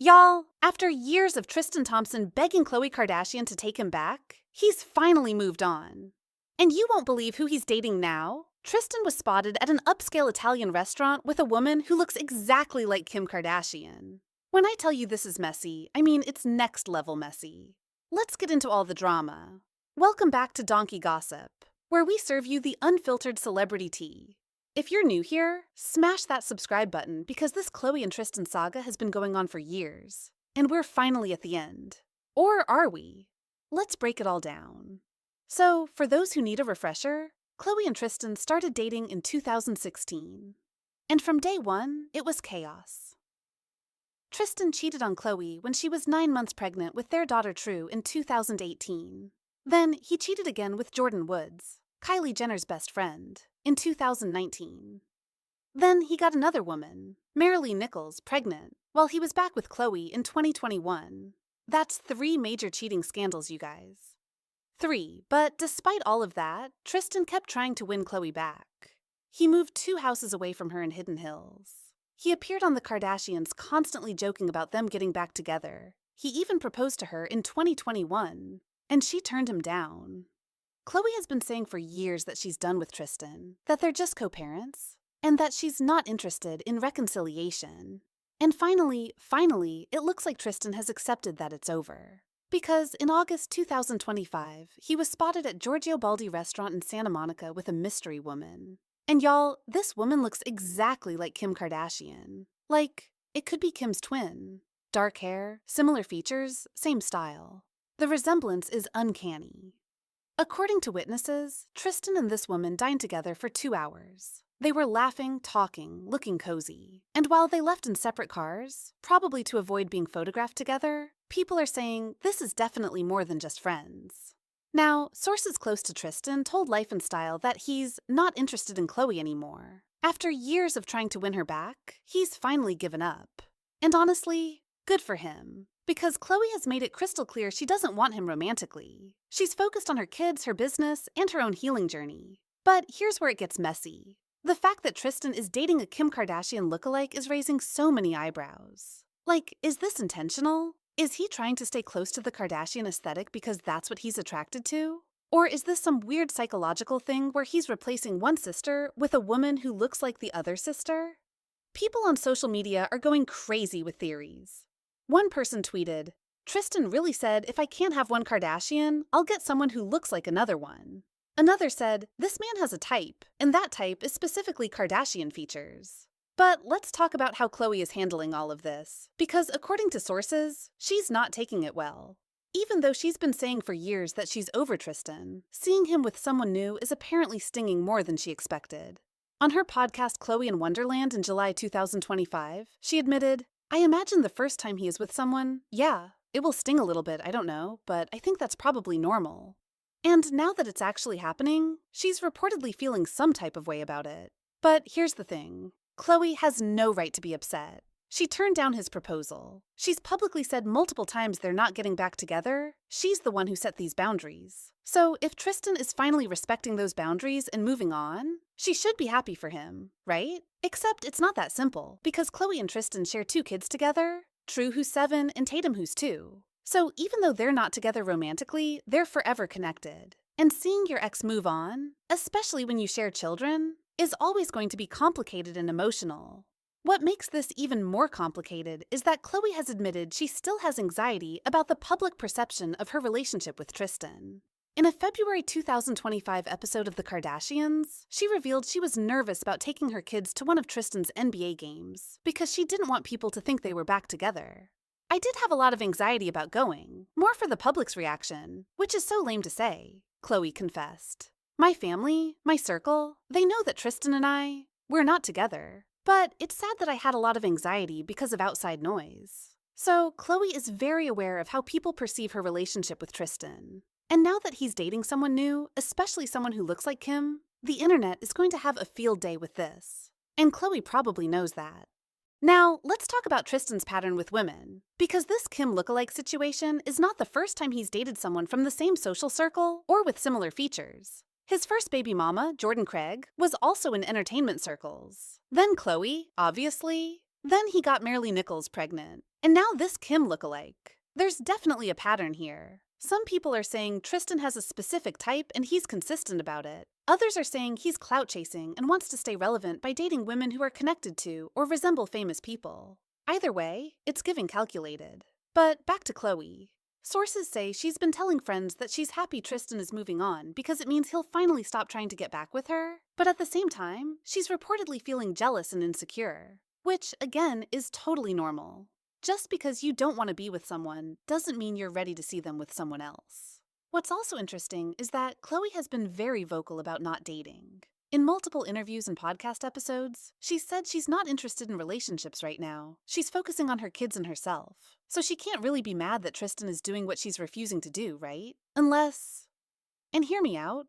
Y'all, after years of Tristan Thompson begging Khloe Kardashian to take him back, he's finally moved on. And you won't believe who he's dating now. Tristan was spotted at an upscale Italian restaurant with a woman who looks exactly like Kim Kardashian. When I tell you this is messy, I mean it's next level messy. Let's get into all the drama. Welcome back to Donkey Gossip, where we serve you the unfiltered celebrity tea. If you're new here, smash that subscribe button because this Khloe and Tristan saga has been going on for years. And we're finally at the end. Or are we? Let's break it all down. So, for those who need a refresher, Khloe and Tristan started dating in 2016. And from day one, it was chaos. Tristan cheated on Khloe when she was 9 months pregnant with their daughter True in 2018. Then he cheated again with Jordyn Woods, Kylie Jenner's best friend, in 2019. Then he got another woman, Marilee Nichols, pregnant, while he was back with Khloe in 2021. That's 3 major cheating scandals, you guys. 3, but despite all of that, Tristan kept trying to win Khloe back. He moved 2 houses away from her in Hidden Hills. He appeared on the Kardashians constantly joking about them getting back together. He even proposed to her in 2021, and she turned him down. Khloe has been saying for years that she's done with Tristan, that they're just co-parents, and that she's not interested in reconciliation. And finally, it looks like Tristan has accepted that it's over. Because in August 2025, he was spotted at Giorgio Baldi restaurant in Santa Monica with a mystery woman. And y'all, this woman looks exactly like Kim Kardashian. Like, it could be Kim's twin. Dark hair, similar features, same style. The resemblance is uncanny. According to witnesses, Tristan and this woman dined together for 2 hours. They were laughing, talking, looking cozy. And while they left in separate cars, probably to avoid being photographed together, people are saying this is definitely more than just friends. Now, sources close to Tristan told Life and Style that he's not interested in Khloe anymore. After years of trying to win her back, he's finally given up. And honestly, good for him. Because Khloe has made it crystal clear she doesn't want him romantically. She's focused on her kids, her business, and her own healing journey. But here's where it gets messy. The fact that Tristan is dating a Kim Kardashian lookalike is raising so many eyebrows. Like, is this intentional? Is he trying to stay close to the Kardashian aesthetic because that's what he's attracted to? Or is this some weird psychological thing where he's replacing one sister with a woman who looks like the other sister? People on social media are going crazy with theories. One person tweeted, "Tristan really said if I can't have one Kardashian, I'll get someone who looks like another one." Another said, "This man has a type, and that type is specifically Kardashian features." But let's talk about how Khloe is handling all of this, because according to sources, she's not taking it well. Even though she's been saying for years that she's over Tristan, seeing him with someone new is apparently stinging more than she expected. On her podcast Khloe in Wonderland in July 2025, she admitted, "I imagine the first time he is with someone, yeah, it will sting a little bit, I don't know, but I think that's probably normal." And now that it's actually happening, she's reportedly feeling some type of way about it. But here's the thing. Khloe has no right to be upset. She turned down his proposal. She's publicly said multiple times they're not getting back together. She's the one who set these boundaries. So if Tristan is finally respecting those boundaries and moving on, she should be happy for him, right? Except it's not that simple, because Khloe and Tristan share 2 kids together, True who's 7 and Tatum who's 2. So even though they're not together romantically, they're forever connected. And seeing your ex move on, especially when you share children, is always going to be complicated and emotional. What makes this even more complicated is that Khloe has admitted she still has anxiety about the public perception of her relationship with Tristan. In a February 2025 episode of The Kardashians, she revealed she was nervous about taking her kids to one of Tristan's NBA games because she didn't want people to think they were back together. "I did have a lot of anxiety about going, more for the public's reaction, which is so lame to say," Khloe confessed. "My family, my circle, they know that Tristan and we're not together. But it's sad that I had a lot of anxiety because of outside noise." So Khloe is very aware of how people perceive her relationship with Tristan. And now that he's dating someone new, especially someone who looks like Kim, the internet is going to have a field day with this. And Khloe probably knows that. Now, let's talk about Tristan's pattern with women, because this Kim lookalike situation is not the first time he's dated someone from the same social circle or with similar features. His first baby mama, Jordan Craig, was also in entertainment circles. Then Khloe, obviously. Then he got Maralee Nichols pregnant. And now this Kim lookalike. There's definitely a pattern here. Some people are saying Tristan has a specific type and he's consistent about it. Others are saying he's clout chasing and wants to stay relevant by dating women who are connected to or resemble famous people. Either way, it's giving calculated. But back to Khloe. Sources say she's been telling friends that she's happy Tristan is moving on because it means he'll finally stop trying to get back with her. But at the same time, she's reportedly feeling jealous and insecure, which, again, is totally normal. Just because you don't want to be with someone doesn't mean you're ready to see them with someone else. What's also interesting is that Khloe has been very vocal about not dating. In multiple interviews and podcast episodes, she said she's not interested in relationships right now. She's focusing on her kids and herself. So she can't really be mad that Tristan is doing what she's refusing to do, right? Unless... And hear me out.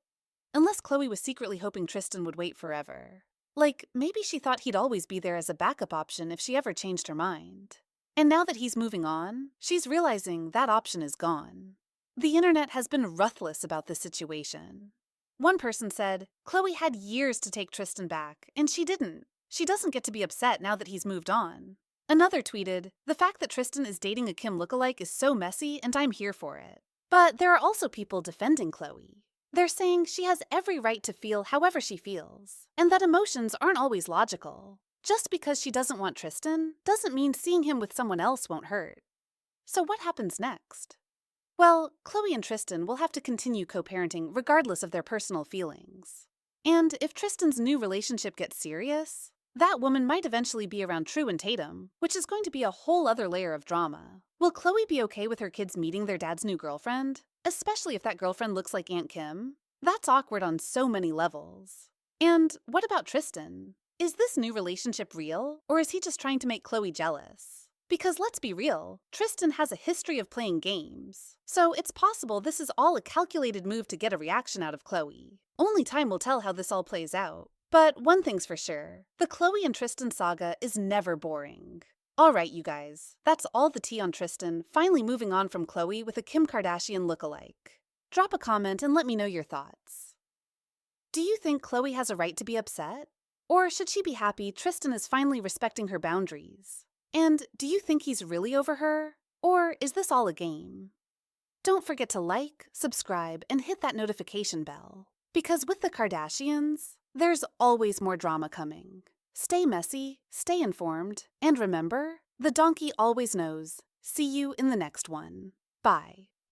Unless Khloe was secretly hoping Tristan would wait forever. Like, maybe she thought he'd always be there as a backup option if she ever changed her mind. And now that he's moving on, she's realizing that option is gone. The internet has been ruthless about this situation. One person said, Khloe had years to take Tristan back, and she didn't. She doesn't get to be upset now that he's moved on. Another tweeted, the fact that Tristan is dating a Kim lookalike is so messy and I'm here for it. But there are also people defending Khloe. They're saying she has every right to feel however she feels, and that emotions aren't always logical. Just because she doesn't want Tristan doesn't mean seeing him with someone else won't hurt. So what happens next? Well, Khloe and Tristan will have to continue co-parenting regardless of their personal feelings. And if Tristan's new relationship gets serious, that woman might eventually be around True and Tatum, which is going to be a whole other layer of drama. Will Khloe be okay with her kids meeting their dad's new girlfriend? Especially if that girlfriend looks like Aunt Kim? That's awkward on so many levels. And what about Tristan? Is this new relationship real, or is he just trying to make Khloe jealous? Because let's be real, Tristan has a history of playing games. So it's possible this is all a calculated move to get a reaction out of Khloe. Only time will tell how this all plays out. But one thing's for sure, the Khloe and Tristan saga is never boring. Alright, you guys, that's all the tea on Tristan finally moving on from Khloe with a Kim Kardashian lookalike. Drop a comment and let me know your thoughts. Do you think Khloe has a right to be upset? Or should she be happy Tristan is finally respecting her boundaries? And do you think he's really over her? Or is this all a game? Don't forget to like, subscribe, and hit that notification bell. Because with the Kardashians, there's always more drama coming. Stay messy, stay informed, and remember, the donkey always knows. See you in the next one. Bye.